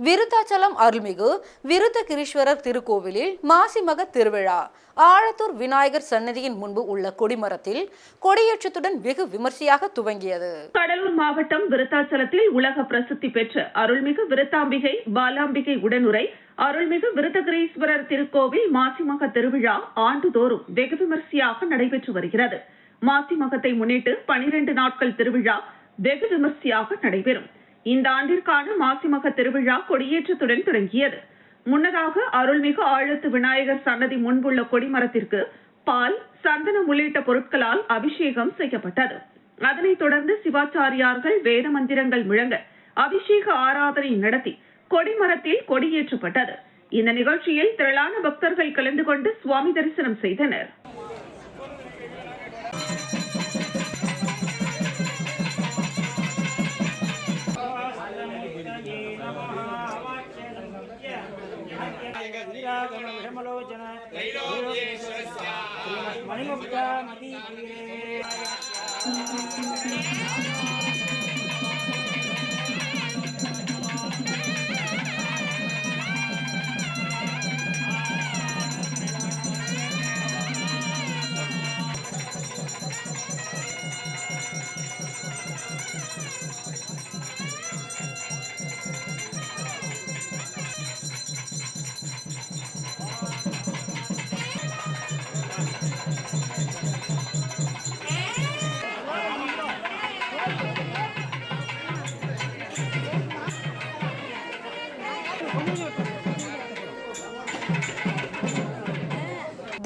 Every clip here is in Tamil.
விருத்தாச்சலம் அருள்மிகு விருத்தகிரீஸ்வரர் திருக்கோவிலில் மாசிமக திருவிழா. ஆழத்தூர் விநாயகர் சன்னதியின் முன்பு உள்ள கொடிமரத்தில் கொடியேற்றத்துடன் வெகு விமர்சையாக துவங்கியது. கடலூர் மாவட்டம் விருத்தாச்சலத்தில் உலக பிரசித்தி பெற்ற அருள்மிகு விருத்தாம்பிகை பாலாம்பிகை உடனுரை அருள்மிகு விருத்தகிரீஸ்வரர் திருக்கோவில் மாசிமக திருவிழா ஆண்டுதோறும் வெகு விமர்சையாக நடைபெற்று வருகிறது. மாசிமகத்தை முன்னிட்டு 12 நாட்கள் திருவிழா வெகு விமர்சையாக நடைபெறும். இந்த ஆண்டிற்கான மாசிமக திருவிழா கொடியேற்றத்துடன் தொடங்கியது. முன்னதாக அருள்மிகு ஆழத்து விநாயகர் சன்னதி முன்புள்ள கொடிமரத்திற்கு பால், சந்தனம் உள்ளிட்ட பொருட்களால் அபிஷேகம் செய்யப்பட்டது. அதனைத் தொடர்ந்து சிவாச்சாரியார்கள் வேத மந்திரங்கள் முழங்க அபிஷேக ஆராதனை நடத்தி கொடிமரத்தில் கொடியேற்றப்பட்டது. இந்த நிகழ்ச்சியில் திரளான பக்தர்கள் கலந்து கொண்டு சுவாமி தரிசனம் செய்தனர்.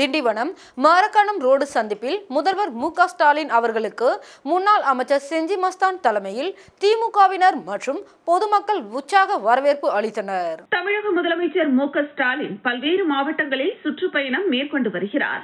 திண்டிவனம் மாரக்காணம் ரோடு சந்திப்பில் முதல்வர் மு.க. ஸ்டாலின் அவர்களுக்கு முன்னாள் அமைச்சர் செஞ்சி மஸ்தான் தலைமையில் திமுகவினர் மற்றும் பொதுமக்கள் உற்சாக வரவேற்பு அளித்தனர். தமிழக முதலமைச்சர் மு.க. ஸ்டாலின் பல்வேறு மாவட்டங்களில் சுற்றுப்பயணம் மேற்கொண்டு வருகிறார்.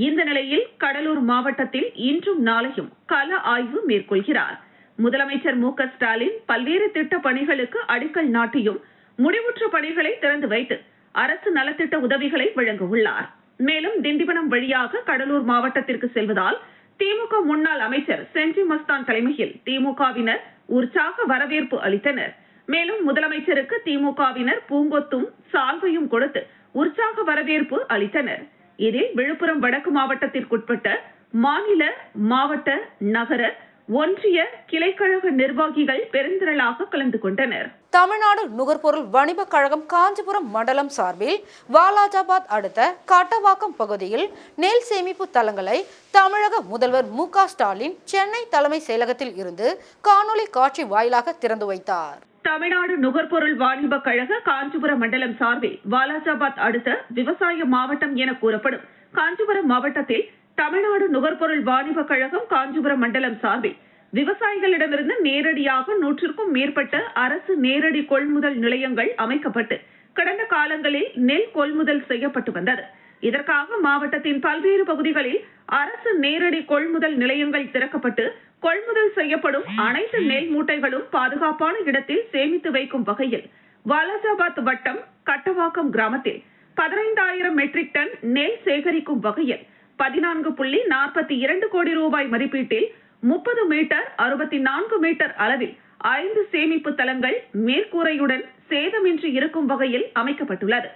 இந்த நிலையில் கடலூர் மாவட்டத்தில் இன்றும் நாளையும் கள ஆய்வு மேற்கொள்கிறார். முதலமைச்சர் மு.க. ஸ்டாலின் பல்வேறு திட்ட பணிகளுக்கு அடிக்கல் நாட்டியும் முடிவுற்ற பணிகளை திறந்து வைத்து அரசு நலத்திட்ட உதவிகளை வழங்க உள்ளார். மேலும் திண்டிவனம் வழியாக கடலூர் மாவட்டத்திற்கு செல்வதால் திமுக முன்னாள் அமைச்சர் செஞ்சி மஸ்தான் தலைமையில் திமுகவினர் உற்சாக வரவேற்பு அளித்தனர். மேலும் முதலமைச்சருக்கு திமுகவினர் பூங்கொத்தும் சால்வையும் கொடுத்து உற்சாக வரவேற்பு அளித்தனர். இதில் விழுப்புரம் வடக்கு மாவட்டத்திற்குட்பட்ட மாநில, மாவட்ட, நகர, ஒன்றிய கிளைக்கழக நிர்வாகிகள் பெருந்திரளாக கலந்து கொண்டனர். தமிழ்நாடு நுகர்பொருள் வணிப கழகம் காஞ்சிபுரம் மண்டலம் சார்பில் வாலாஜாபாத் அடுத்த கட்டவாக்கம் பகுதியில் நெல் சேமிப்பு தளங்களை தமிழக முதல்வர் மு.க. ஸ்டாலின் சென்னை தலைமை செயலகத்தில் இருந்து காணொலி காட்சி வாயிலாக திறந்து வைத்தார். தமிழ்நாடு நுகர்பொருள் வாணிப கழக காஞ்சிபுரம் மண்டலம் சார்பில் வாலாஜாபாத் அடுத்த விவசாய மாவட்டம் என கூறப்படும் காஞ்சிபுரம் மாவட்டத்தில் தமிழ்நாடு நுகர்பொருள் வாணிப கழகம் காஞ்சிபுரம் மண்டலம் சார்பில் விவசாயிகளிடமிருந்து நேரடியாக 100க்கும் மேற்பட்ட அரசு நேரடி கொள்முதல் நிலையங்கள் அமைக்கப்பட்டு கடந்த காலங்களில் நெல் கொள்முதல் செய்யப்பட்டு வந்தது. இதற்காக மாவட்டத்தின் பல்வேறு பகுதிகளில் அரசு நேரடி கொள்முதல் நிலையங்கள் திறக்கப்பட்டு கொள்முதல் செய்யப்படும் அனைத்து நெல் மூட்டைகளும் பாதுகாப்பான இடத்தில் சேமித்து வைக்கும் வகையில் வாலாஜாபாத் வட்டம் கட்டவாக்கம் கிராமத்தில் 15,000 மெட்ரிக் டன் நெல் சேகரிக்கும் வகையில் 14.42 கோடி ரூபாய் மதிப்பீட்டில் 30 மீட்டர் 64 மீட்டர் அளவில் 5 சேமிப்பு தளங்கள் மேற்கூரையுடன் சேதமின்றி இருக்கும் வகையில் அமைக்கப்பட்டுள்ளது.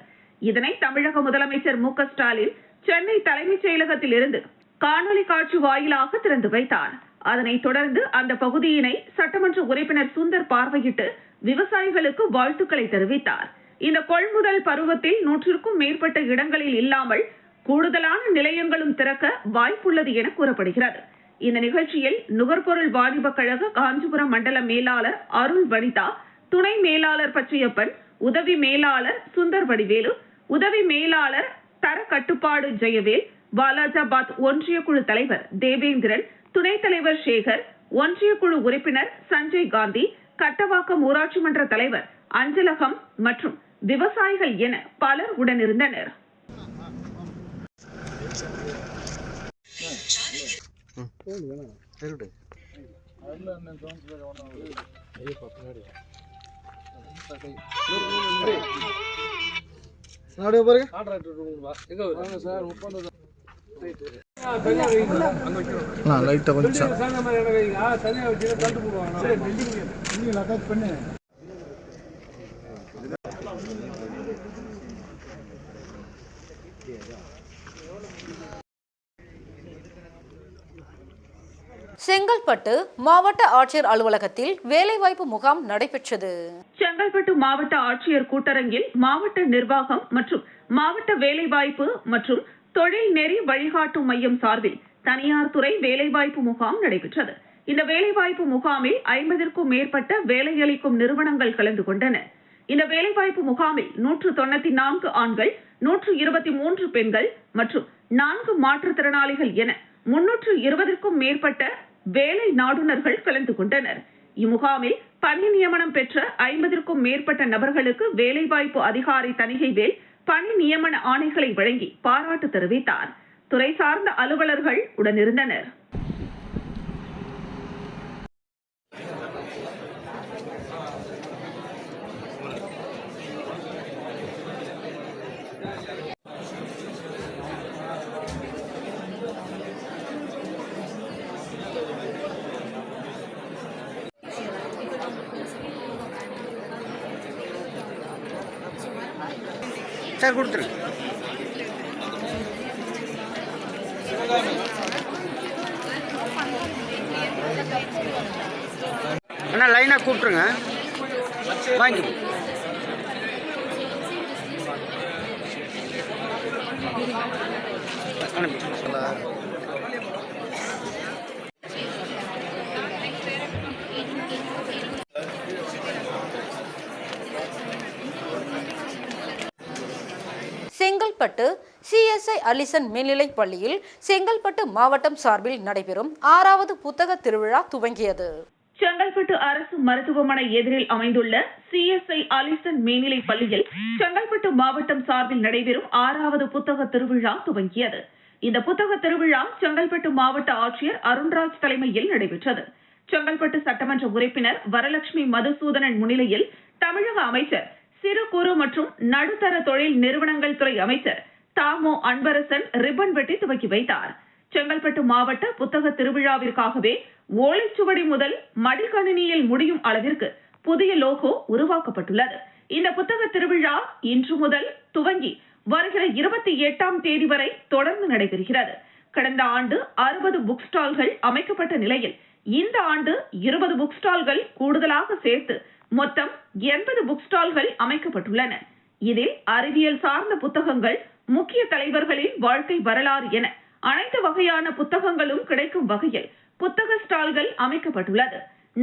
இதனை தமிழக முதலமைச்சர் மு.க. ஸ்டாலின் சென்னை தலைமைச் செயலகத்தில் இருந்து காணொலி காட்சி வாயிலாக திறந்து வைத்தார். அதனைத் தொடர்ந்து அந்த பகுதியினை சட்டமன்ற உறுப்பினர் சுந்தர் பார்வையிட்டு விவசாயிகளுக்கு வாழ்த்துக்களை தெரிவித்தார். இந்த கொள்முதல் பருவத்தில் 100க்கும் மேற்பட்ட இடங்களில் இல்லாமல் கூடுதலான நிலையங்களும் திறக்க வாய்ப்புள்ளது என கூறப்படுகிறது. இந்த நிகழ்ச்சியில் நுகர்பொருள் வாணிப கழக காஞ்சிபுரம் மண்டல மேலாளர் அருள் வனிதா, துணை மேலாளர் பச்சையப்பன், உதவி மேலாளர் சுந்தர் வடிவேலு, உதவி மேலாளர் தர கட்டுப்பாடு ஜெயவேல், வாலாஜாபாத் ஒன்றிய குழு தலைவர் தேவேந்திரன், துணைத் தலைவர் சேகர், ஒன்றிய குழு உறுப்பினர் சஞ்சய் காந்தி, கட்டவாக்கம் ஊராட்சி மன்ற தலைவர் அஞ்சலகம் மற்றும் விவசாயிகள் என பலர் உடனிருந்தனர். லைட்டா கொஞ்சம் செங்கல்பட்டு மாவட்ட ஆட்சியர் அலுவலகத்தில் வேலைவாய்ப்பு முகாம் நடைபெற்றது. செங்கல்பட்டு மாவட்ட ஆட்சியர் கூட்டரங்கில் மாவட்ட நிர்வாகம் மற்றும் மாவட்ட வேலைவாய்ப்பு மற்றும் தொழில் நெறி வழிகாட்டும் மையம் சார்பில் தனியார் துறை வேலைவாய்ப்பு முகாம் நடைபெற்றது. இந்த வேலைவாய்ப்பு முகாமில் 50க்கும் மேற்பட்ட வேலையளிக்கும் நிறுவனங்கள் கலந்து கொண்டன. இந்த வேலைவாய்ப்பு முகாமில் 194 ஆண்கள், 123 பெண்கள் மற்றும் 4 மாற்றுத்திறனாளிகள் என 320க்கும் மேற்பட்ட வேலை நாடுனர்கள் கலந்து கொண்டனர். இம்முகாமில் பணி நியமனம் பெற்ற 50க்கும் மேற்பட்ட நபர்களுக்கு வேலைவாய்ப்பு அதிகாரி தணிகைவேல் பணி நியமன ஆணைகளை வழங்கி பாராட்டு தெரிவித்தார். துறை சார்ந்த அலுவலர்கள் உடனிருந்தனர். சார் கொடுத்துருங்க. அண்ணா லைனாக கூப்பிட்ருங்க, வாங்கி செங்கல்பட்டு CSI அலிசன் மேல்நிலைப் பள்ளியில் செங்கல்பட்டு மாவட்டம் சார்பில் நடைபெறும் 6வது புத்தக திருவிழா துவங்கியது. செங்கல்பட்டு அரசு மருத்துவமனை எதிரில் அமைந்துள்ள CSI அலிசன் மேல்நிலைப் பள்ளியில் செங்கல்பட்டு மாவட்டம் சார்பில் நடைபெறும் 6வது புத்தக திருவிழா துவங்கியது. இந்த புத்தக திருவிழா செங்கல்பட்டு மாவட்ட ஆட்சியர் அருண்ராஜ் தலைமையில் நடைபெற்றது. செங்கல்பட்டு சட்டமன்ற உறுப்பினர் வரலட்சுமி மதுசூதனன் முன்னிலையில் தமிழக அமைச்சர் சிறு குறு மற்றும் நடுத்தர தொழில் நிறுவனங்கள் துறை அமைச்சர் தாமோ அன்பரசன் ரிப்பன் வெட்டி துவக்கி வைத்தார். செங்கல்பட்டு மாவட்ட புத்தக திருவிழாவிற்காகவே ஓலைச்சுவடி முதல் மடிக்கணினியில் முடியும் அளவிற்கு புதிய லோகோ உருவாக்கப்பட்டுள்ளது. இந்த புத்தக திருவிழா இன்று முதல் துவங்கி வருகிற 28ஆம் தேதி வரை தொடர்ந்து நடைபெறுகிறது. கடந்த ஆண்டு 60 புக் ஸ்டால்கள் அமைக்கப்பட்ட நிலையில் இந்த ஆண்டு 20 புக் ஸ்டால்கள் கூடுதலாக சேர்த்து மொத்தம் 80 புக் ஸ்டால்கள் அமைக்கப்பட்டுள்ளன. இதில் அறிவியல் சார்ந்த புத்தகங்கள், முக்கிய தலைவர்களின் வாழ்க்கை வரலாறு என அனைத்து வகையான புத்தகங்களும் கிடைக்கும் வகையில் புத்தக ஸ்டால்கள் அமைக்கப்பட்டுள்ளது.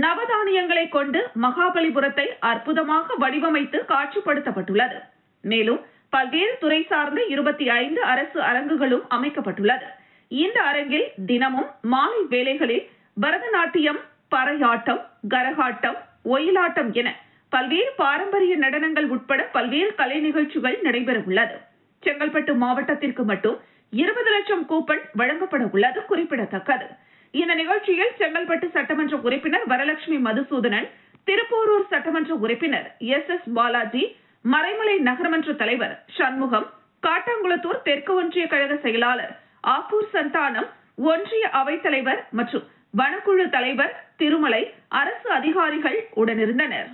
நவதானியங்களை கொண்டு மகாபலிபுரத்தை அற்புதமாக வடிவமைத்து காட்சிப்படுத்தப்பட்டுள்ளது. மேலும் பல்வேறு துறை சார்ந்த 25 அரசு அரங்குகளும் அமைக்கப்பட்டுள்ளது. இந்த அரங்கில் தினமும் மாலை வேளைகளில் பரதநாட்டியம், பறையாட்டம், கரகாட்டம், ஒயிலாட்டம் என பல்வேறு பாரம்பரிய நடனங்கள் உட்பட பல்வேறு கலை நிகழ்ச்சிகள் நடைபெற உள்ளது. செங்கல்பட்டு மாவட்டத்திற்கு மட்டும் 20 லட்சம் கூப்பன் வழங்கப்பட உள்ளது குறிப்பிடத்தக்கது. இந்த நிகழ்ச்சியில் செங்கல்பட்டு சட்டமன்ற உறுப்பினர் வரலட்சுமி மதுசூதனன், திருப்போரூர் சட்டமன்ற உறுப்பினர் SS பாலாஜி, மறைமலை நகரமன்ற தலைவர் சண்முகம், காட்டாங்குளத்தூர் தெற்கு ஒன்றிய கழக செயலாளர் ஆப்பூர் சந்தானம், ஒன்றிய அவைத்தலைவர் மற்றும் வனக்குழு தலைவர் திருமலை, அரசு அதிகாரிகள் உடனிருந்தனர்.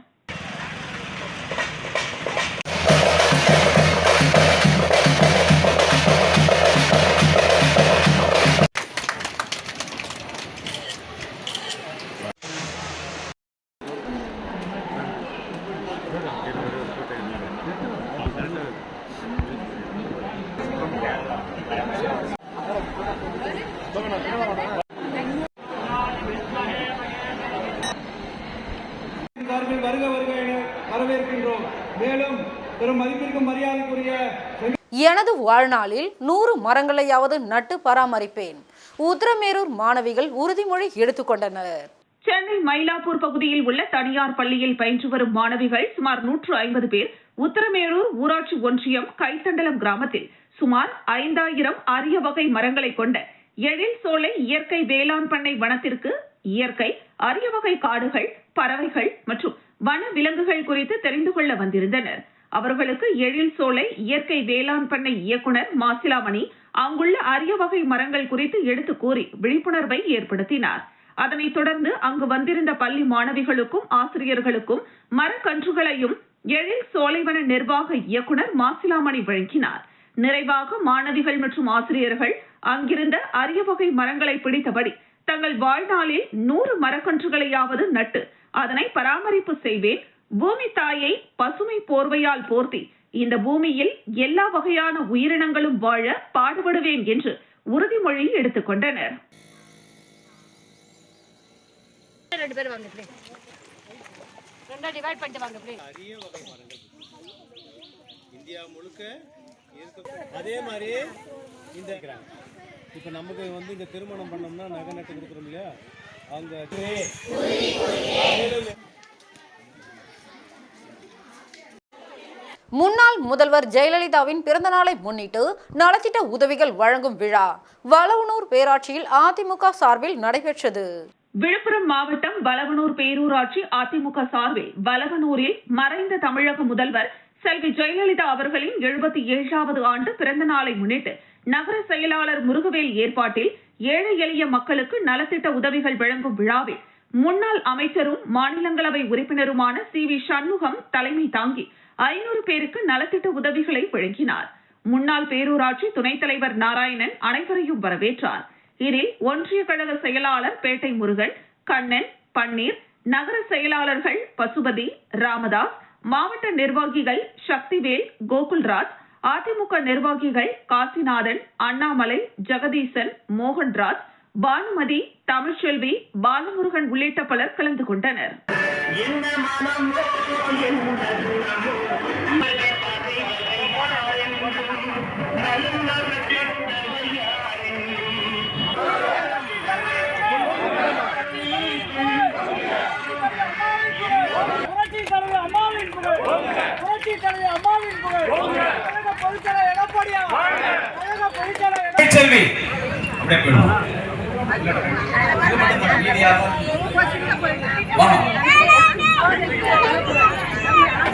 வருக வருக என வரவேற்கின்றோம். மேலும் பெரும் மதிப்பிற்கும் மரியாதைக்குரிய எனது வாழ்நாளில் 100 மரங்களையாவது நட்டு பராமரிப்பேன். உத்திரமேரூர் மாணவிகள் உறுதிமொழி எடுத்துக்கொண்டனர். சென்னை மயிலாப்பூர் பகுதியில் உள்ள தனியார் பள்ளியில் பயின்று வரும் மாணவிகள் சுமார் 150 பேர் உத்திரமேரூர் ஊராட்சி ஒன்றியம் கைத்தண்டலம் கிராமத்தில் சுமார் 5000 அரிய வகை மரங்களை கொண்ட எழில் சோலை இயற்கை வேளாண் பண்ணை வனத்திற்கு இயற்கை, அரிய வகை காடுகள், பறவைகள் மற்றும் வன விலங்குகள் குறித்து தெரிந்து கொள்ள வந்திருந்தனர். அவர்களுக்கு எழில் சோலை இயற்கை வேளாண் பண்ணை இயக்குனர் மாசிலாமணி அங்குள்ள அரிய வகை மரங்கள் குறித்து எடுத்து கூறி விழிப்புணர்வை ஏற்படுத்தினார். அதனைத் தொடர்ந்து அங்கு வந்திருந்த பள்ளி மாணவிகளுக்கும் ஆசிரியர்களுக்கும் மரக்கன்றுகளையும் எழில் சோலைவன நிர்வாக இயக்குனர் மாசிலாமணி வழங்கினார். நிறைவாக மாணவிகள் மற்றும் ஆசிரியர்கள் அங்கிருந்த அரிய வகை மரங்களை பிடித்தபடி தங்கள் வாழ்நாளில் 100 மரக்கன்றுகளையாவது நட்டு அதனை பராமரிப்பு செய்வேன், பூமி தாயை பசுமை போர்வையால் போர்த்தி இந்த பூமியில் எல்லா வகையான உயிரினங்களும் வாழ பாடுபடுவேன் என்று உறுதிமொழி எடுத்துக் கொண்டனர். இந்தியா முழுக்க அதே மாதிரி இந்த இப்ப நமக்கு இந்த திருமணம் பண்ணோம்னா நகை நட்டு கொடுக்குறோம் இல்லையா, அங்க முன்னாள் முதல்வர் ஜெயலலிதாவின் பிறந்தநாளை முன்னிட்டு நலத்திட்ட உதவிகள் வழங்கும் விழா வளவனூர் பேராட்சியில் அதிமுக சார்பில் நடைபெற்றது. விழுப்புரம் மாவட்டம் வளவனூர் பேரூராட்சி அதிமுக சார்பில் வளவனூரில் மறைந்த தமிழக முதல்வர் செல்வி ஜெயலலிதா அவர்களின் 77வது ஆண்டு பிறந்த நாளை முன்னிட்டு நகர செயலாளர் முருகவேல் ஏற்பாட்டில் ஏழை எளிய மக்களுக்கு நலத்திட்ட உதவிகள் வழங்கும் விழாவில் முன்னாள் அமைச்சரும் மாநிலங்களவை உறுப்பினருமான CV சண்முகம் தலைமை தாங்கி 500 பேருக்கு நலத்திட்ட உதவிகளை வழங்கினார். முன்னாள் பேரூராட்சி துணைத் தலைவர் நாராயணன் அனைவரையும் வரவேற்றார். இதில் ஒன்றிய கழக செயலாளர் பேட்டை முருகன், கண்ணன், பன்னீர், நகர செயலாளர்கள் பசுபதி, ராமதாஸ், மாவட்ட நிர்வாகிகள் சக்திவேல், கோகுல்ராஜ், அதிமுக நிர்வாகிகள் காசிநாதன், அண்ணாமலை, ஜெகதீசன், மோகன்ராஜ், பானுமதி, தமிழ்ச்செல்வி, பாலமுருகன் உள்ளிட்ட பலர் கலந்து கொண்டனர்.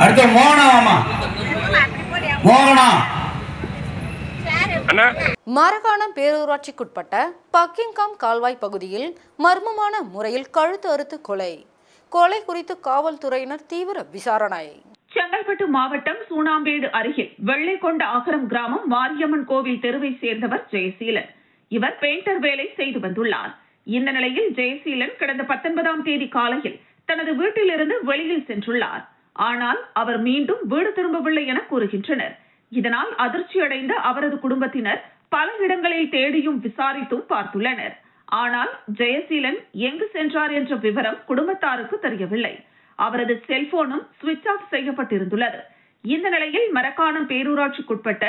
அடுத்த மோகனா மரக்காணம் பேரூராட்சிக்குட்பட்ட பக்கிங்காம் கால்வாய் பகுதியில் மர்மமான முறையில் கழுத்து அறுத்து கொலை குறித்து காவல்துறையினர் தீவிர விசாரணை. செங்கல்பட்டு மாவட்டம் சூனாம்பேடு அருகில் வெள்ளைக்கொண்ட அகரம் கிராமம் மாரியம்மன் கோவில் தெருவை சேர்ந்தவர் ஜெயசீலன். இவர் பெயிண்டர் வேலை செய்து வந்துள்ளார். இந்த நிலையில் ஜெயசீலன் கடந்த 19ஆம் தேதி காலையில் தனது வீட்டிலிருந்து வெளியில் சென்றுள்ளார். ஆனால் அவர் மீண்டும் வீடு திரும்பவில்லை என கூறுகின்றனர். இதனால் அதிர்ச்சியடைந்த அவரது குடும்பத்தினர் பல இடங்களில் தேடியும் விசாரித்தும் பார்த்துள்ளனர். ஆனால் ஜெயசீலன் எங்கு சென்றார் என்ற விவரம் குடும்பத்தாருக்கு தெரியவில்லை. அவரது செல்போனும் சுவிட்ச் ஆஃப் செய்யப்பட்டிருந்துள்ளது. இந்த நிலையில் மரக்காணம் பேரூராட்சிக்குட்பட்ட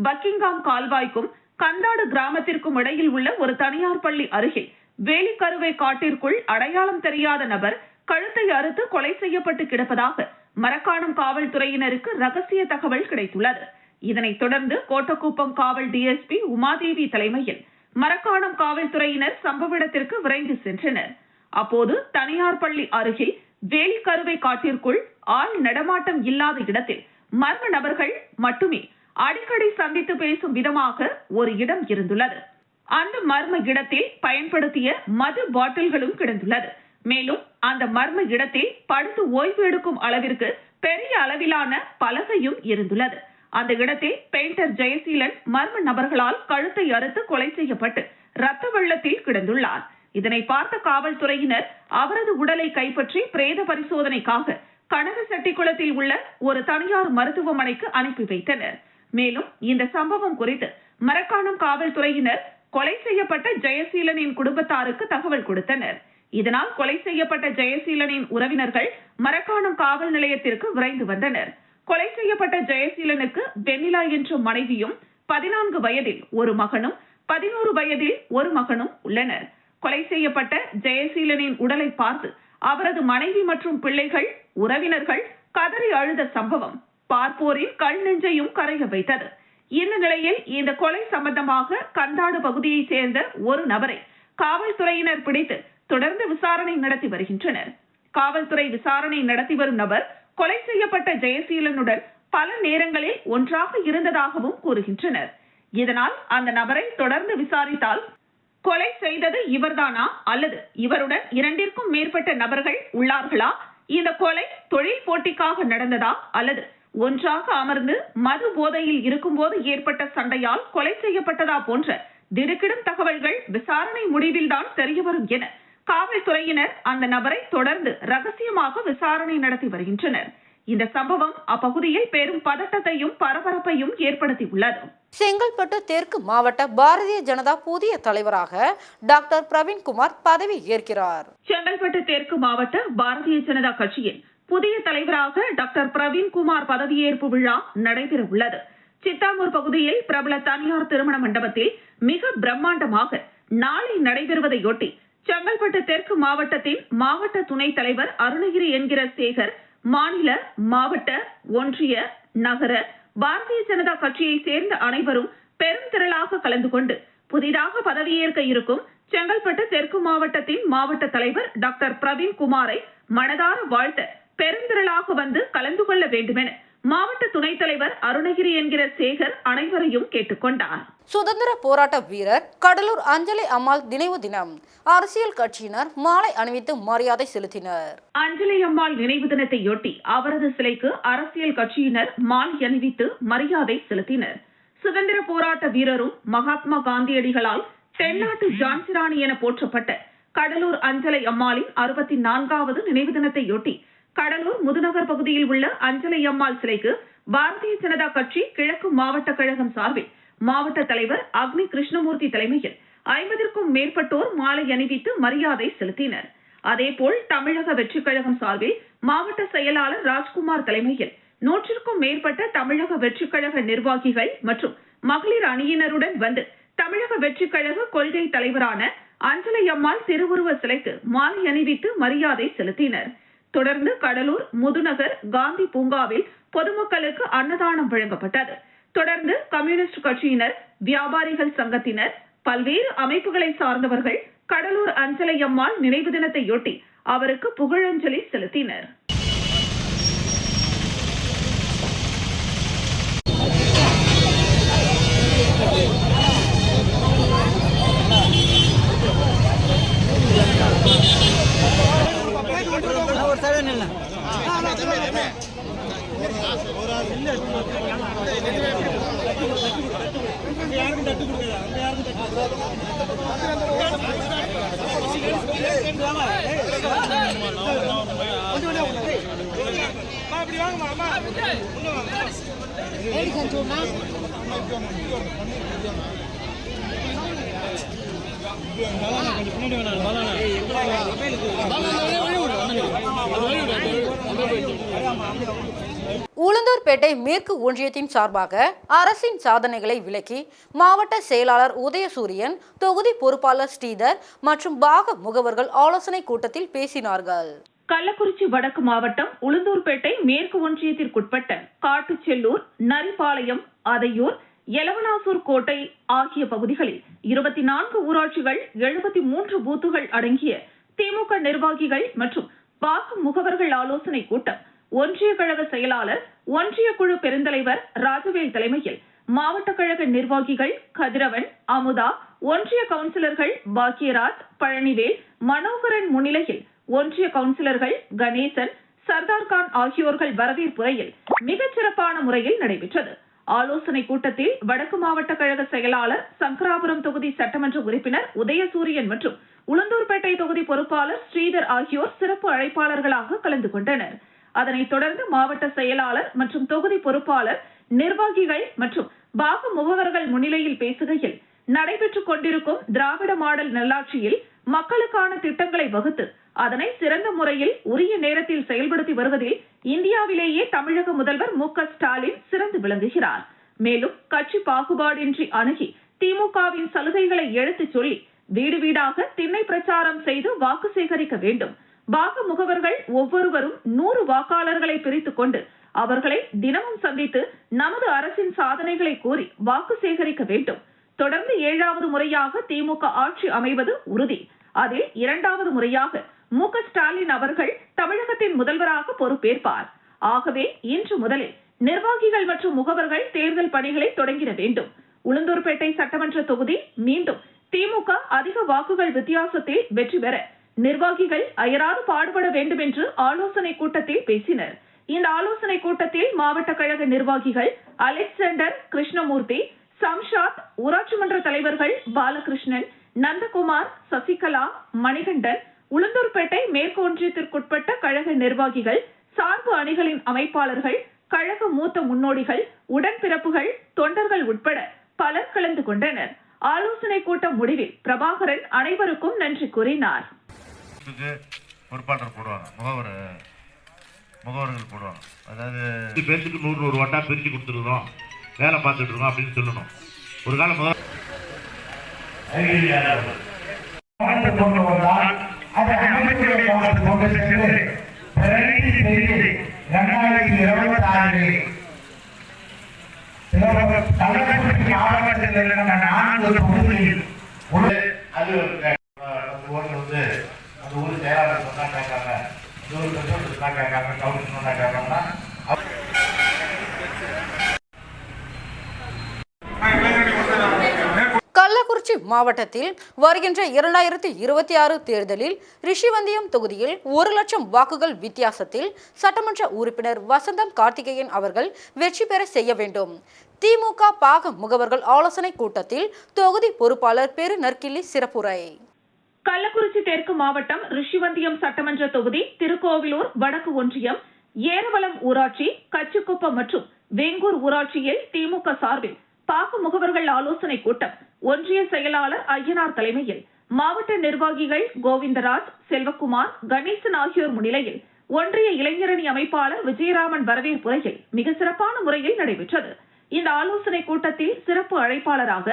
பக்கிங்காம் கால்வாய்க்கும் கந்தாடு கிராமத்திற்கும் இடையில் உள்ள ஒரு தனியார் பள்ளி அருகில் வேலிக்கருவை காட்டிற்குள் அடையாளம் தெரியாத நபர் கழுத்தை அறுத்து கொலை செய்யப்பட்டு கிடப்பதாக மரக்காணம் காவல்துறையினருக்கு ரகசிய தகவல் கிடைத்துள்ளது. இதனைத் தொடர்ந்து கோட்டக்குப்பம் காவல் டிஎஸ்பி உமாதேவி தலைமையில் மரக்காணம் காவல்துறையினர் சம்பவ இடத்திற்கு விரைந்து சென்றனர். அப்போது தனியார் பள்ளி அருகில் வேலிக்கருவை காட்டிற்குள் ஆள் நடமாட்டம் இல்லாத இடத்தில் மர்ம நபர்கள் மட்டுமே அடிக்கடி சந்தித்து பேசும் விதமாக ஒரு இடம் இருந்துள்ளது. அந்த மர்ம இடத்தில் பயன்படுத்திய மது பாட்டில்களும் கிடந்துள்ளது. மேலும் அந்த மர்ம இடத்தில் படுத்து ஓய்வு எடுக்கும் அளவிற்கு பெரிய அளவிலான பலகையும் இருந்துள்ளது. அந்த இடத்தில் பெயிண்டர் ஜெயசீலன் மர்ம நபர்களால் கழுத்தை அறுத்து கொலை செய்யப்பட்டு ரத்த வெள்ளத்தில் கிடந்துள்ளார். இதனை பார்த்த காவல்துறையினர் அவரது உடலை கைப்பற்றி பிரேத பரிசோதனைக்காக கனகசெட்டிக்குளத்தில் உள்ள ஒரு தனியார் மருத்துவமனைக்கு அனுப்பி வைத்தனர். மேலும் இந்த சம்பவம் குறித்து மரக்காணம் காவல்துறையினர் கொலை செய்யப்பட்ட ஜெயசீலனின் குடும்பத்தாருக்கு தகவல் கொடுத்தனர். இதனால் கொலை செய்யப்பட்ட ஜெயசீலனின் உறவினர்கள் மரக்காணம் காவல் நிலையத்திற்கு விரைந்து வந்தனர். கொலை செய்யப்பட்ட ஜெயசீலனுக்கு வெண்ணிலா என்ற மனைவியும் 14 வயதில் ஒரு மகனும் 11 வயதில் ஒரு மகனும் உள்ளனர். கொலை செய்யப்பட்ட ஜெயசீலனின் உடலை பார்த்து அவரது மனைவி மற்றும் பிள்ளைகள் உறவினர்கள் கதறி அழுத சம்பவம் பார்ப்போரின் கண் நெஞ்சையும் கரைய வைத்தது. இந்த நிலையில் இந்த கொலை சம்பந்தமாக கந்தாடு பகுதியைச் சேர்ந்த ஒரு நபரை காவல்துறையினர் பிடித்து தொடர்ந்து விசாரணை நடத்தி வருகின்றனர். காவல்துறை விசாரணை நடத்தி வரும் நபர் கொலை செய்யப்பட்ட ஜெயசீலனுடன் பல நேரங்களில் ஒன்றாக இருந்ததாகவும் கூறுகின்றனர். இதனால் அந்த நபரை தொடர்ந்து விசாரித்தால் கொலை செய்தது இவர்தானா அல்லது இவருடன் 2ற்கும் மேற்பட்ட நபர்கள் உள்ளார்களா இந்த கொலை தொழில் போட்டிக்காக நடந்ததா அல்லது ஒன்றாக அமர்ந்து மது போதையில் இருக்கும்போது ஏற்பட்ட சண்டையால் கொலை செய்யப்பட்டதா போன்ற திடுக்கிடும் தகவல்கள் விசாரணை முடிவில்தான் தெரியவரும் என காவல்துறையினர் அந்த நபரை தொடர்ந்து ரகசியமாக விசாரணை நடத்தி வருகின்றனர். இந்த சம்பவம் அப்பகுதியில் பெரும் பதட்டத்தையும் பரபரப்பையும் ஏற்படுத்தியுள்ளது. செங்கல்பட்டு தெற்கு மாவட்ட பாரதிய ஜனதா புதிய தலைவராக டாக்டர் பிரவீன்குமார் பதவி ஏற்கிறார். செங்கல்பட்டு தெற்கு மாவட்ட பாரதிய ஜனதா கட்சியின் புதிய தலைவராக டாக்டர் பிரவீன்குமார் பதவியேற்பு விழா நடைபெற உள்ளது. சித்தாமூர் பகுதியில் பிரபல தனியார் திருமண மண்டபத்தில் மிக பிரம்மாண்டமாக நாளை நடைபெறுவதையொட்டி செங்கல்பட்டு தெற்கு மாவட்டத்தின் மாவட்ட துணைத் தலைவர் அருணகிரி என்கிற சேகர் மாநில, மாவட்ட, ஒன்றிய, நகர பாரதிய ஜனதா கட்சியை சேர்ந்த அனைவரும் பெரும் திரளாக கலந்து கொண்டு புதிதாக பதவியேற்க இருக்கும் செங்கல்பட்டு தெற்கு மாவட்டத்தின் மாவட்ட தலைவர் டாக்டர் பிரவீன்குமாரை மனதார வாழ்த்த பெருந்திரளாக வந்து கலந்து கொள்ள வேண்டுமென மாவட்ட துணைத் தலைவர் அருணகிரி என்கிற சேகர் அனைவரையும் கேட்டுக்கொண்டார். சுதந்திர போராட்ட வீரர் கடலூர் அஞ்சலை அம்மாள் நினைவு தினம் அரசியல் கட்சியினர் மாலை அணிவித்து மரியாதை செலுத்தினர். அஞ்சலை அம்மாள் நினைவு தினத்தையொட்டி அவரது சிலைக்கு அரசியல் கட்சியினர் மாலை அணிவித்து மரியாதை செலுத்தினர். சுதந்திர போராட்ட வீரரும் மகாத்மா காந்தியடிகளால் தென்னாட்டு ஜான்சிராணி என போற்றப்பட்ட கடலூர் அஞ்சலை அம்மாளின் 64வது நினைவு தினத்தையொட்டி கடலூர் முதுநகர் பகுதியில் உள்ள அஞ்சலை அம்மாள் சிலைக்கு பாரதிய ஜனதா கட்சி கிழக்கு மாவட்ட கழகம் சார்பில் மாவட்ட தலைவர் அக்னி கிருஷ்ணமூர்த்தி தலைமையில் 50க்கும் மேற்பட்டோர் மாலை அணிவித்து மரியாதை செலுத்தினர். அதேபோல் தமிழக வெற்றிக் கழகம் சார்பில் மாவட்ட செயலாளர் ராஜ்குமார் தலைமையில் 100க்கும் மேற்பட்ட தமிழக வெற்றிக் கழக நிர்வாகிகள் மற்றும் மகளிர் அணியினருடன் வந்து தமிழக வெற்றிக் கழக கொள்கை தலைவரான அஞ்சலை அம்மாள் திருவுருவ சிலைக்கு மாலை அணிவித்து மரியாதை செலுத்தினர். தொடர்ந்து கடலூர் முதுநகர் காந்தி பூங்காவில் பொதுமக்களுக்கு அன்னதானம் வழங்கப்பட்டது. தொடர்ந்து கம்யூனிஸ்ட் கட்சியினர், வியாபாரிகள் சங்கத்தினர், பல்வேறு அமைப்புகளை சார்ந்தவர்கள் கடலூர் அஞ்சலை அம்மாள் நினைவு தினத்தையொட்டி அவருக்கு புகழஞ்சலி செலுத்தினர். உளுந்தூர்பேட்டை மேற்கு ஒன்றியத்தின் சார்பாக அரசின் சாதனைகளை விளக்கி மாவட்ட செயலாளர் உதயசூரியன், தொகுதி பொறுப்பாளர் ஸ்ரீதர் மற்றும் பாக முகவர்கள் ஆலோசனை கூட்டத்தில் பேசினார்கள். கள்ளக்குறிச்சி வடக்கு மாவட்டம் உளுந்தூர்பேட்டை மேற்கு ஒன்றியத்திற்குட்பட்ட காட்டுச்செல்லூர், நரிப்பாளையம், அதையூர், எலவனாசூர் கோட்டை ஆகிய பகுதிகளில் 24 ஊராட்சிகள், 73 பூத்துகள் அடங்கிய திமுக நிர்வாகிகள் மற்றும் பாக முகவர்கள் ஆலோசனை கூட்டம் ஒன்றிய கழக செயலாளர், ஒன்றிய குழு பெருந்தலைவர் ராஜவேல் தலைமையில் மாவட்ட கழக நிர்வாகிகள் கதிரவன், அமுதா, ஒன்றிய கவுன்சிலர்கள் பாக்கியராஜ், பழனிவேல், மனோகரன் முன்னிலையில் ஒன்றிய கவுன்சிலர்கள் கணேசன், சர்தார்கான் ஆகியோர்கள் வரவேற்புரையில் மிகச் சிறப்பான முறையில் நடைபெற்றது. ஆலோசனை கூட்டத்தில் வடக்கு மாவட்ட கழக செயலாளர், சங்கராபுரம் தொகுதி சட்டமன்ற உறுப்பினர் உதயசூரியன் மற்றும் உளுந்தூர்பேட்டை தொகுதி பொறுப்பாளர் ஸ்ரீதர் ஆகியோர் சிறப்பு அழைப்பாளர்களாக கலந்து கொண்டனர். அதனைத் தொடர்ந்து மாவட்ட செயலாளர் மற்றும் தொகுதி பொறுப்பாளர், நிர்வாகிகள் மற்றும் பாக முகவர்கள் முன்னிலையில் பேசுகையில், நடைபெற்றுக் கொண்டிருக்கும் திராவிட மாடல் நல்லாட்சியில் மக்களுக்கான திட்டங்களை வகுத்து அதனை சிறந்த முறையில் உரிய நேரத்தில் செயல்படுத்தி வருவதில் இந்தியாவிலேயே தமிழக முதல்வர் மு.க. ஸ்டாலின் சிறந்து விளங்குகிறார். மேலும் கட்சி பாகுபாடின்றி அணுகி திமுகவின் சலுகைகளை எடுத்துச் சொல்லி வீடு வீடாக திண்ணை பிரச்சாரம் செய்து வாக்கு சேகரிக்க வேண்டும். பாக முகவர்கள் ஒவ்வொருவரும் 100 வாக்காளர்களை பிரித்துக் கொண்டு அவர்களை தினமும் சந்தித்து நமது அரசின் சாதனைகளை கூறி வாக்கு சேகரிக்க வேண்டும். தொடர்ந்து 7வது முறையாக திமுக ஆட்சி அமைவது உறுதி. அதில் 2வது முறையாக மு.க. ஸ்டாலின் அவர்கள் தமிழகத்தின் முதல்வராக பொறுப்பேற்பார். ஆகவே இன்று முதலில் நிர்வாகிகள் மற்றும் முகவர்கள் தேர்தல் பணிகளை தொடங்கிட வேண்டும். உளுந்தூர்பேட்டை சட்டமன்ற தொகுதி மீண்டும் திமுக அதிக வாக்குகள் வித்தியாசத்தில் வெற்றி பெற நிர்வாகிகள் அயராது பாடுபட வேண்டும் என்று ஆலோசனை கூட்டத்தில் பேசினர். இந்த ஆலோசனை கூட்டத்தில் மாவட்ட கழக நிர்வாகிகள் அலெக்சாண்டர், கிருஷ்ணமூர்த்தி, சம்ஷாத், ஊராட்சி மன்ற தலைவர்கள் பாலகிருஷ்ணன், நந்தகுமார், சசிகலா, மணிகண்டன், உளுந்தூர்பேட்டை மேற்கு ஒன்றியத்திற்குட்பட்ட கழக நிர்வாகிகள், சார்பு அணிகளின் அமைப்பாளர்கள், கழக மூத்த முன்னோடிகள், உடன்பிறப்புகள், தொண்டர்கள் உட்பட பலர் கலந்து கொண்டனர். ஆலோசனை கூட்டம் முடிவில் பிரபாகரன் அனைவருக்கும் நன்றி கூறினார். பொறுப்பாளர் போடுவாங்க, முகவர்கள் போடுவாங்க. அதாவது பேசிட்டு 100 வட்டா பிரித்து கொடுத்துருக்கோம், வேலை பார்த்துட்டு இருக்கோம் அப்படின்னு சொல்லணும். ஒரு காலம் முதல் கொண்டு வந்தால் அதை அமைச்சரவை கவனத்தில் கொண்டு சென்று 2026 கள்ளக்குறிச்சி மாவட்டத்தில் இருந்த 4 தொகுதிகளில் அது வந்து அந்த ஊர் செயலாளர் சொன்னா கேட்காங்க, சொன்னா கேட்காங்க, கவுன்சில் சொன்னா கேட்காங்கன்னா கள்ளக்குறிச்சி மாவட்டத்தில் வருகின்ற 2026 தேர்தலில் ரிஷிவந்தியம் தொகுதியில் 1,00,000 வாக்குகள் வித்தியாசத்தில் சட்டமன்ற உறுப்பினர் வசந்தம் கார்த்திகேயன் அவர்கள் வெற்றி பெற செய்ய வேண்டும். திமுக பாக முகவர்கள் ஆலோசனை கூட்டத்தில் தொகுதி பொறுப்பாளர் பெருநற்கிள்ளி சிறப்புரை. கள்ளக்குறிச்சி தெற்கு மாவட்டம் ரிஷிவந்தியம் சட்டமன்ற தொகுதி, திருக்கோவிலூர் வடக்கு ஒன்றியம், ஏரவலம் ஊராட்சி, கச்சிக்குப்பம் மற்றும் வேங்கூர் ஊராட்சியில் திமுக சார்பில் பாக முகவர்கள் ஆலோசனை கூட்டம் ஒன்றிய செயலாளர் ஐயனார் தலைமையில் மாவட்ட நிர்வாகிகள் கோவிந்தராஜ், செல்வகுமார், கணேசன் ஆகியோர் முன்னிலையில் ஒன்றிய இளைஞரணி அமைப்பாளர் விஜயராமன் வரவேற்புரையில் மிக சிறப்பான முறையில் நடைபெற்றது. இந்த ஆலோசனை கூட்டத்தில் சிறப்பு அழைப்பாளராக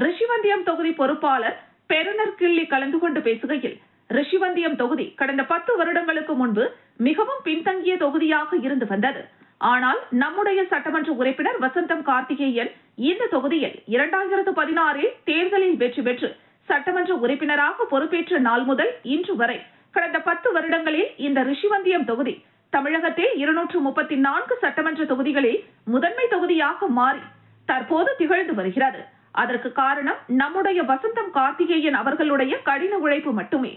ரிஷிவந்தியம் தொகுதி பொறுப்பாளர் பெருநற்கிள்ளி கலந்து கொண்டு பேசுகையில், ரிஷிவந்தியம் தொகுதி கடந்த 10 வருடங்களுக்கு முன்பு மிகவும் பின்தங்கிய தொகுதியாக இருந்து வந்தது. ஆனால் நம்முடைய சட்டமன்ற உறுப்பினர் வசந்தம் கார்த்திகேயன் இந்த தொகுதியில் 2016 தேர்தலில் வெற்றி பெற்று சட்டமன்ற உறுப்பினராக பொறுப்பேற்ற நாள் முதல் இன்று வரை கடந்த 10 வருடங்களில் இந்த ரிஷிவந்தியம் தொகுதி தமிழகத்தில் 234 சட்டமன்ற தொகுதிகளில் முதன்மை தொகுதியாக மாறி தற்போது திகழ்ந்து வருகிறது. அதற்கு காரணம் நம்முடைய வசந்தம் கார்த்திகேயன் அவர்களுடைய கடின உழைப்பு மட்டுமே.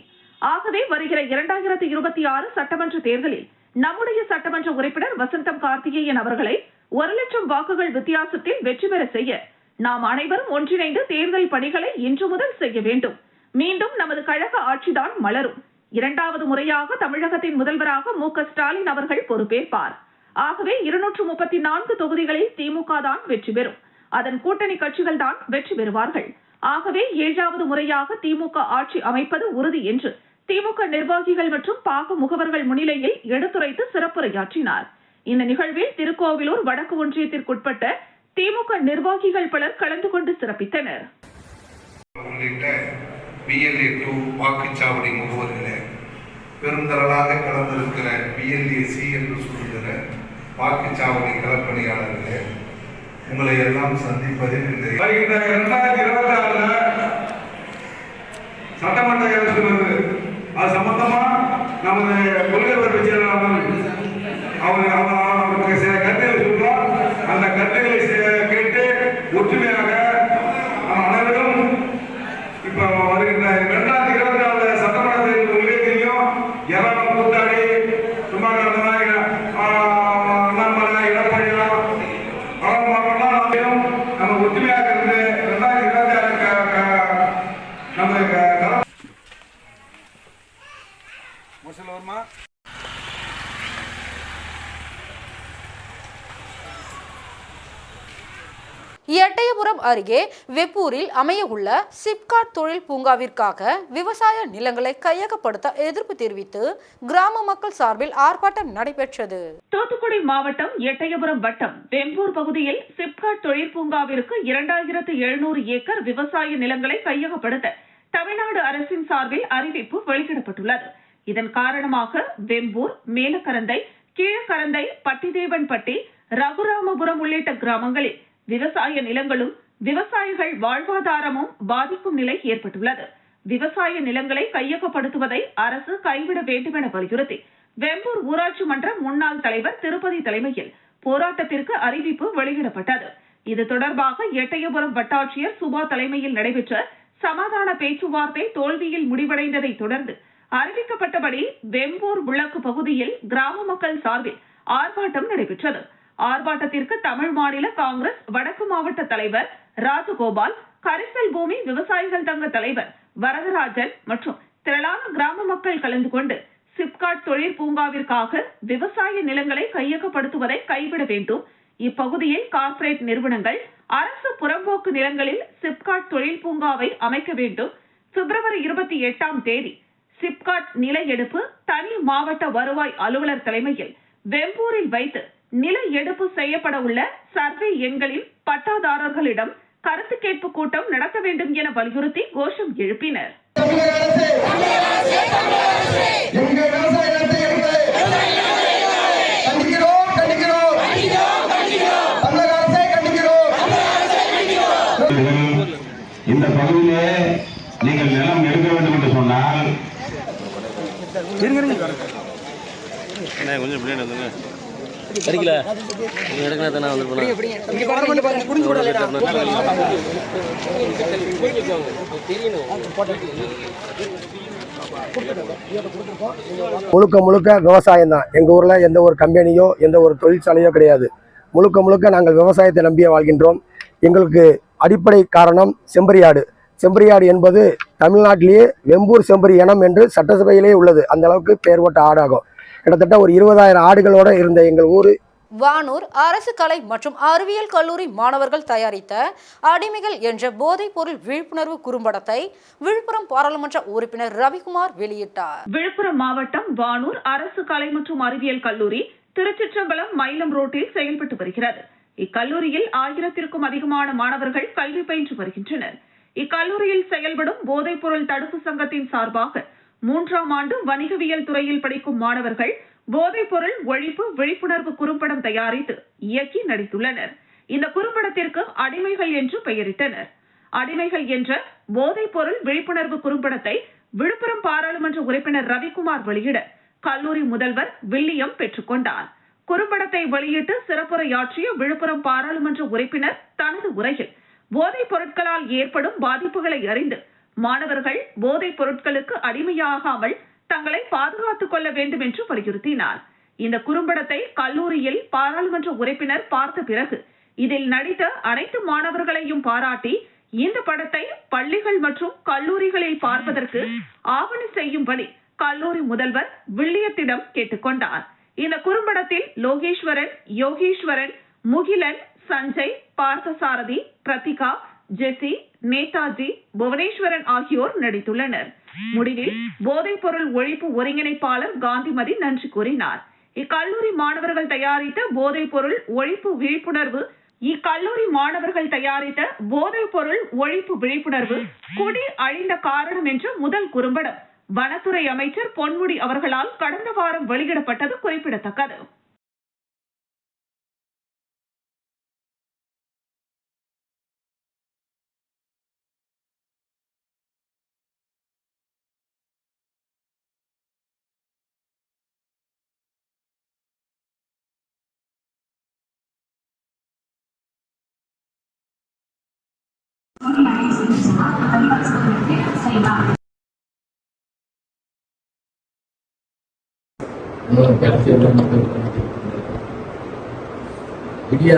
ஆகவே வருகிற 2026 சட்டமன்ற தேர்தலில் நம்முடைய சட்டமன்ற உறுப்பினர் வசந்தம் கார்த்திகேயன் அவர்களை 1,00,000 வாக்குகள் வித்தியாசத்தில் வெற்றி பெற செய்ய நாம் அனைவரும் ஒன்றிணைந்து தேர்தல் பணிகளை இன்று முதல் செய்ய வேண்டும். மீண்டும் நமது கழக ஆட்சிதான் மலரும். 2வது முறையாக தமிழகத்தின் முதல்வராக மு.க. ஸ்டாலின் அவர்கள் பொறுப்பேற்பார். ஆகவே 234 தொகுதிகளில் திமுக தான் வெற்றி பெறும். அதன் கூட்டணி கட்சிகள் தான் வெற்றி பெறுவார்கள். ஆகவே 7வது முறையாக திமுக ஆட்சி அமைப்பது உறுதி என்று திமுக நிர்வாகிகள் மற்றும் பாக முகவர்கள் முன்னிலையில் எடுத்துரைத்து சிறப்புரையாற்றினார். இந்த நிகழ்வில் திருக்கோவிலூர் வடக்கு ஒன்றியத்திற்குட்பட்ட திமுக நிர்வாகிகள் பலர் கலந்து கொண்டு சிறப்பித்தனர். வாக்குச்சாவடி முகவர்களே, பெருந்தரலாக கலந்திருக்கிற BLAC என்று சொல்லுகிற வாக்குச்சாவடி களப்பணியாளர்களே, உங்களை எல்லாம் சந்திப்பதில் வருகின்ற 2026 சட்டமன்ற எலெக்ஷன் வருது. அது சம்பந்தமா நமது கொள்கை செயலாளர் அவருக்கு சில கருத்துக்களை சொல்றோம். அந்த கருத்துக்களை கேட்டு ஒற்றுமையாக அனைவரும் இப்ப வருகின்ற 2024 சட்டமன்ற தேர்தல் உங்களே தெரியும். ஏராளம் கூட்டாளி அண்ணாமலை, எடப்பாடியா நம்ம ஒற்றுமையாக இருந்து 2026 நம்ம வருமா எட்டயபுரம் அருகே வெப்பூரில் அமைய உள்ள சிப்காட் தொழில் பூங்காவிற்காக விவசாய நிலங்களை கையகப்படுத்த எதிர்ப்பு தெரிவித்து கிராம மக்கள் சார்பில் ஆர்ப்பாட்டம் நடைபெற்றது. தூத்துக்குடி மாவட்டம் எட்டயபுரம் வட்டம் வெம்பூர் பகுதியில் சிப்காட் தொழில் பூங்காவிற்கு 2700 ஏக்கர் விவசாய நிலங்களை கையகப்படுத்த தமிழ்நாடு அரசின் சார்பில் அறிவிப்பு வெளியிடப்பட்டுள்ளது. இதன் காரணமாக வெம்பூர், மேலக்கரந்தை, கீழக்கரந்தை, பட்டிதேவன்பட்டி, ரகுராமபுரம் உள்ளிட்ட கிராமங்களில் விவசாய நிலங்களும் விவசாயிகள் வாழ்வாதாரமும் பாதிக்கும் நிலை ஏற்பட்டுள்ளது. விவசாய நிலங்களை கையகப்படுத்துவதை அரசு கைவிட வேண்டும் என வலியுறுத்தி வெம்பூர் ஊராட்சி மன்ற முன்னாள் தலைவர் திருப்பதி தலைமையில் போராட்டத்திற்கு அறிவிப்பு வெளியிடப்பட்டது. இது தொடர்பாக எட்டயபுரம் வட்டாட்சியர் சுபா தலைமையில் நடைபெற்ற சமாதான பேச்சுவார்த்தை தோல்வியில் முடிவடைந்ததை தொடர்ந்து அறிவிக்கப்பட்டபடி வெம்பூர் விளக்கு பகுதியில் கிராம மக்கள் சார்பில் ஆர்ப்பாட்டம் நடைபெற்றது. ஆர்ப்பாட்டத்திற்கு தமிழ் மாநில காங்கிரஸ் வடக்கு மாவட்ட தலைவர் ராஜகோபால், கரிசல் பூமி விவசாயிகள் தங்க தலைவர் வரதராஜன் மற்றும் திரளான கிராம மக்கள் கலந்து கொண்டு சிப்காட் தொழில் பூங்காவிற்காக விவசாய நிலங்களை கையகப்படுத்துவதை கைவிட வேண்டும், இப்பகுதியில் கார்ப்பரேட் நிறுவனங்கள் அரசு புறம்போக்கு நிலங்களில் சிப்காட் தொழில் பூங்காவை அமைக்க வேண்டும், பிப்ரவரி 28 சிப்காட் நில எடுப்பு தனி மாவட்ட வருவாய் அலுவலர் தலைமையில் வெம்பூரில் வைத்து நில எடுப்பு செய்யப்பட உள்ள சர்வே எண்களில் பட்டாதாரர்களிடம் கருத்து கேட்பு கூட்டம் நடத்த வேண்டும் என வலியுறுத்தி கோஷம் எழுப்பினர். இந்த பகுதியிலே நீங்கள் நிலம் எடுக்க வேண்டும் என்று சொன்னால் கொஞ்சம் பின்னாடி வந்துங்க. முழுக்க முழுக்க விவசாயம் தான். எங்கள் ஊரில் எந்த ஒரு கம்பெனியோ எந்த ஒரு தொழிற்சாலையோ கிடையாது. முழுக்க முழுக்க நாங்கள் விவசாயத்தை நம்பியே வாழ்கின்றோம். எங்களுக்கு அடிப்படை காரணம் செம்பரியாடு. செம்பரியாடு என்பது தமிழ்நாட்டிலேயே வெம்பூர் செம்பரி இனம் என்று சட்டசபையிலே உள்ளது. அந்த அளவுக்கு பெயர் போட்ட ஆடாகும். கிட்டத்தட்ட ஒரு 20,000 ஆடுகளோட இருந்த எங்கள் ஊர். வானூர் அரசு கலை மற்றும் அறிவியல் கல்லூரி மாணவர்கள் தயாரித்த அடிமைகள் என்ற போதைப் பொருள் விழிப்புணர்வு குறும்படத்தை விழுப்புரம் பாராளுமன்ற உறுப்பினர் ரவிக்குமார் வெளியிட்டார். விழுப்புரம் மாவட்டம் வானூர் அரசு கலை மற்றும் அறிவியல் கல்லூரி திருச்சிற்றம்பலம் மயிலம் ரோட்டில் செயல்பட்டு வருகிறது. இக்கல்லூரியில் 1000க்கும் அதிகமான மாணவர்கள் கல்வி பயின்று வருகின்றனர். இக்கல்லூரியில் செயல்படும் போதைப் பொருள் தடுப்பு சங்கத்தின் சார்பாக 3ஆம் ஆண்டு வணிகவியல் துறையில் படிக்கும் மாணவர்கள் போதைப் பொருள் ஒழிப்பு விழிப்புணர்வு குறும்படம் தயாரித்து இயக்கி நடித்துள்ளனர். இந்த குறும்படத்திற்கு அடிமைகள் என்று பெயரிட்டனர். அடிமைகள் என்ற போதைப் பொருள் விழிப்புணர்வு குறும்படத்தை விழுப்புரம் பாராளுமன்ற உறுப்பினர் ரவிக்குமார் வெளியிட கல்லூரி முதல்வர் வில்லியம் பெற்றுக்கொண்டார். குறும்படத்தை வெளியிட்டு சிறப்புரையாற்றிய விழுப்புரம் பாராளுமன்ற உறுப்பினர் தனது உரையில் போதைப் பொருட்களால் ஏற்படும் பாதிப்புகளை அறிந்து மாணவர்கள் போதைப் பொருட்களுக்கு அடிமையாகாமல் தங்களை பாதுகாத்துக் கொள்ள வேண்டும் என்று வலியுறுத்தினார். இந்த குறும்படத்தை கல்லூரியில் பாராளுமன்ற உறுப்பினர் பார்த்த பிறகு இதில் நடித்த அனைத்து மாணவர்களையும் பாராட்டி இந்த படத்தை பள்ளிகள் மற்றும் கல்லூரிகளில் பார்ப்பதற்கு ஆவண செய்யும்படி கல்லூரி முதல்வர் வில்லியத்திடம் கேட்டுக்கொண்டார். இந்த குறும்படத்தில் லோகேஸ்வரன், யோகேஸ்வரன், முகிலன், சஞ்சய், பார்த்தசாரதி, பிரதிகா, ஜெசி, நேதாஜி, புவனேஸ்வரன் ஆகியோர் நடித்துள்ளனர். முடிவில் போதைப் பொருள் ஒழிப்பு ஒருங்கிணைப்பாளர் காந்திமதி நன்றி கூறினார். இக்கல்லூரி மாணவர்கள் தயாரித்த போதைப் பொருள் ஒழிப்பு விழிப்புணர்வு குடி அழிந்த காரணம் என்ற முதல் குறும்படம் வனத்துறை அமைச்சர் பொன்முடி அவர்களால் கடந்த வாரம் வெளியிடப்பட்டது குறிப்பிடத்தக்கது. ஐடியா